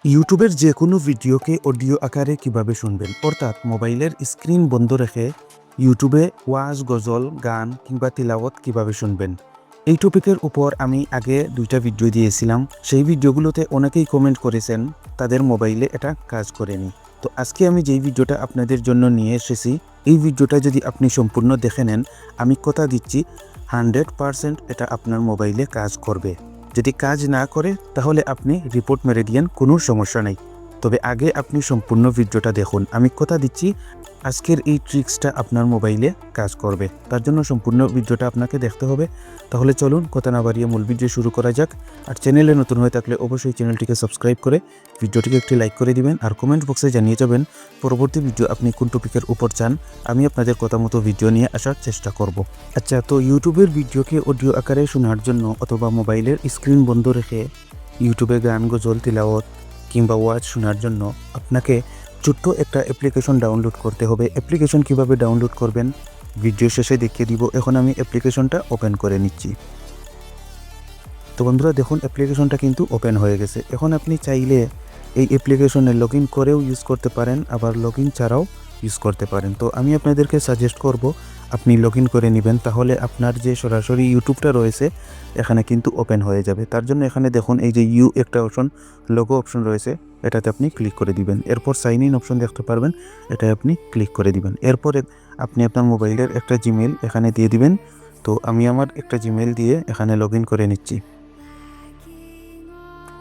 ইউটিউবের যে কোনো ভিডিওকে অডিও আকারে কিভাবে শুনবেন, অর্থাৎ মোবাইলের স্ক্রিন বন্ধ রেখে ইউটিউবে ওয়াজ, গজল, গান কিংবা তিলাওয়াত কিভাবে শুনবেন, এই টপিকের উপর আমি আগে 2টা ভিডিও দিয়েছিলাম। সেই ভিডিওগুলোতে অনেকেই কমেন্ট করেছেন তাদের মোবাইলে এটা কাজ করেনি। তো আজকে আমি যেই ভিডিওটা আপনাদের জন্য নিয়ে এসেছি, এই ভিডিওটা যদি আপনি সম্পূর্ণ দেখে নেন, আমি কথা দিচ্ছি 100% এটা আপনার মোবাইলে কাজ করবে। যদি কাজ না করে তাহলে আপনি রিপোর্ট মেরে দিয়েন, কোনো সমস্যা নেই। তবে আগে আপনি সম্পূর্ণ ভিডিওটা দেখুন। আমি কথা দিচ্ছি আজকের এই ট্রিক্সটা আপনার মোবাইলে কাজ করবে। তার জন্য সম্পূর্ণ ভিডিওটা আপনাকে দেখতে হবে। তাহলে চলুন কথা না বাড়িয়ে মূল ভিডিও শুরু করা যাক। আর চ্যানেলে নতুন হয়ে থাকলে অবশ্যই চ্যানেলটিকে সাবস্ক্রাইব করে ভিডিওটিকে একটি লাইক করে দিবেন। আর কমেন্ট বক্সে জানিয়ে যাবেন পরবর্তী ভিডিও আপনি কোন টপিকের উপর চান। আমি আপনাদের কথা মতো ভিডিও নিয়ে আসার চেষ্টা করব। আচ্ছা, তো ইউটিউবের ভিডিওকে অডিও আকারে শোনার জন্য অথবা মোবাইলের স্ক্রিন বন্ধ রেখে ইউটিউবে গান, গজল, তিলাওয়াত কিংবা ওয়াজ শোনার জন্য আপনাকে ছোট্ট একটা অ্যাপ্লিকেশন ডাউনলোড করতে হবে। অ্যাপ্লিকেশন কিভাবে ডাউনলোড করবেন ভিডিও শেষে দেখিয়ে দিব। এখন আমি অ্যাপ্লিকেশনটা ওপেন করে নিচ্ছি। তো বন্ধুরা দেখুন, অ্যাপ্লিকেশনটা কিন্তু ওপেন হয়ে গেছে। এখন আপনি চাইলে এই অ্যাপ্লিকেশনে লগ ইন করেও ইউজ করতে পারেন, আবার লগ ইন ছাড়াও ইউজ করতে পারেন। তো আমি আপনাদেরকে সাজেস্ট করব আপনি লগ ইন করে নেবেন, তাহলে আপনার যে সরাসরি ইউটিউবটা রয়েছে এখানে কিন্তু ওপেন হয়ে যাবে। তার জন্য এখানে দেখুন এই যে ইউ একটা অপশন, লোগো অপশন রয়েছে, এটাতে আপনি ক্লিক করে দিবেন। এরপর সাইন ইন অপশন দেখতে পারবেন, এটাই আপনি ক্লিক করে দিবেন। এরপরে আপনি আপনার মোবাইলের একটা জিমেল এখানে দিয়ে দিবেন। তো আমি আমার একটা জিমেল দিয়ে এখানে লগ ইন করে নিচ্ছি।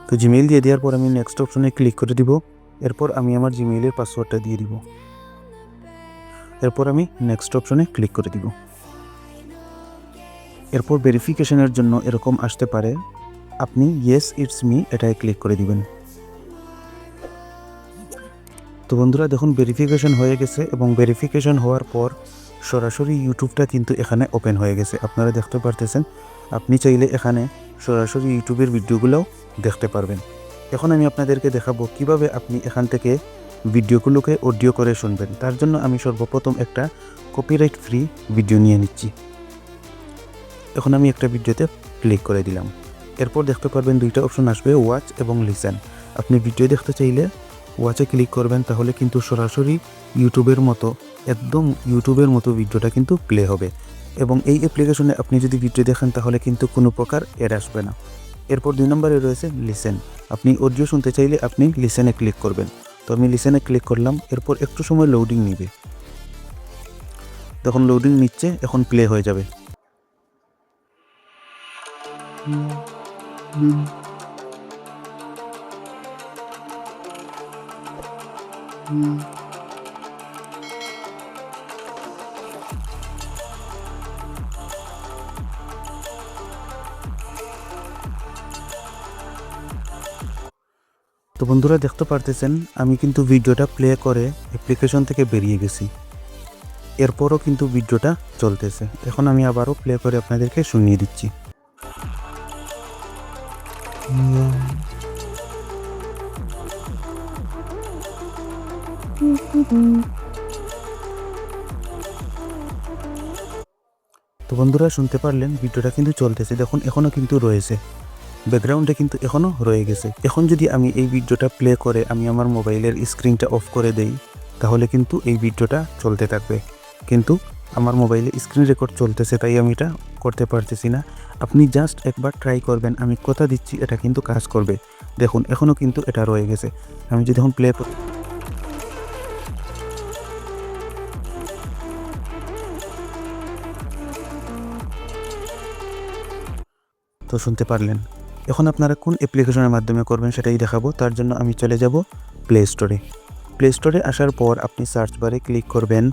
তো জিমেইল দিয়ে দেওয়ার পর আমি নেক্সট অপশনে ক্লিক করে দিব। এরপর আমি আমার জিমেইলের পাসওয়ার্ডটা দিয়ে দিব। এরপর আমি নেক্সট অপশনে ক্লিক করে দিব। এরপর ভেরিফিকেশনের জন্য এরকম আসতে পারে, আপনি ইয়েস ইটস মি এটাই ক্লিক করে দিবেন। তো বন্ধুরা দেখুন, ভেরিফিকেশন হয়ে গেছে এবং ভেরিফিকেশন হওয়ার পর সরাসরি ইউটিউবটা কিন্তু এখানে ওপেন হয়ে গেছে। আপনারা দেখতে পারতেছেন, আপনি চাইলে এখানে সরাসরি ইউটিউবের ভিডিওগুলোও দেখতে পারবেন। এখন আমি আপনাদেরকে দেখাবো কিভাবে আপনি এখান থেকে ভিডিওগুলোকে অডিও করে শুনবেন। তার জন্য আমি সর্বপ্রথম একটা কপিরাইট ফ্রি ভিডিও নিয়ে নিচ্ছি। এখন আমি একটা ভিডিওতে ক্লিক করে দিলাম। এরপর দেখতে পারবেন 2টা অপশন আসবে, ওয়াচ এবং লিসেন। আপনি ভিডিও দেখতে চাইলে ওয়াচে ক্লিক করবেন, তাহলে কিন্তু সরাসরি ইউটিউবের মতো, একদম ইউটিউবের মতো ভিডিওটা কিন্তু প্লে হবে। এবং এই অ্যাপ্লিকেশনে আপনি যদি ভিডিও দেখেন তাহলে কিন্তু কোনো প্রকার এড আসবে না। এরপর 2 নম্বরে রয়েছে লিসেন। আপনি অডিও শুনতে চাইলে আপনি লিসেনে ক্লিক করবেন। তো আমি লিসেনে ক্লিক করলাম। এরপর একটু সময় লোডিং নিবে। তখন লোডিং নিচ্ছে, এখন প্লে হয়ে যাবে। তো বন্ধুরা দেখতে পারতেছেন আমি কিন্তু ভিডিওটা প্লে করে অ্যাপ্লিকেশন থেকে বেরিয়ে গেছি। এরপরও কিন্তু ভিডিওটা চলতেছে। এখন আমি আবারও প্লে করে আপনাদেরকে শুনিয়ে দিচ্ছি। তো বন্ধুরা শুনতে পারলেন, ভিডিওটা কিন্তু চলতেছে। দেখুন এখনও কিন্তু রয়েছে, ব্যাকগ্রাউন্ডে কিন্তু এখনও রয়ে গেছে। এখন যদি আমি এই ভিডিওটা প্লে করে আমি আমার মোবাইলের স্ক্রিনটা অফ করে দেই, তাহলে কিন্তু এই ভিডিওটা চলতে থাকবে। কিন্তু আমার মোবাইলে স্ক্রিন রেকর্ড চলতেছে, তাই আমি এটা করতে পারতেছি না। আপনি জাস্ট একবার ট্রাই করবেন, আমি কথা দিচ্ছি এটা কিন্তু কাজ করবে। দেখুন এখনও কিন্তু এটা রয়ে গেছে। আমি যদি এখন প্লে করি, তো শুনতে পারলেন। এখন আপনারা কোন অ্যাপ্লিকেশনের মাধ্যমে করবেন সেটাই দেখাবো। তার জন্য আমি চলে যাব প্লে স্টোরে। প্লে স্টোরে আসার পর আপনি সার্চ বারে ক্লিক করবেন।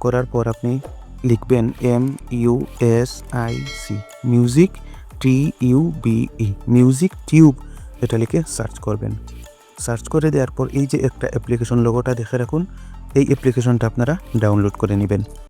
করার পর আপনি লিখবেন MUSIC, music, TUBE, music tube, এটা লিখে সার্চ করবেন। সার্চ করে দেওয়ার পর এই যে একটা অ্যাপ্লিকেশন লোগোটা দেখে রাখুন, এই অ্যাপ্লিকেশনটা আপনারা ডাউনলোড করে নেবেন।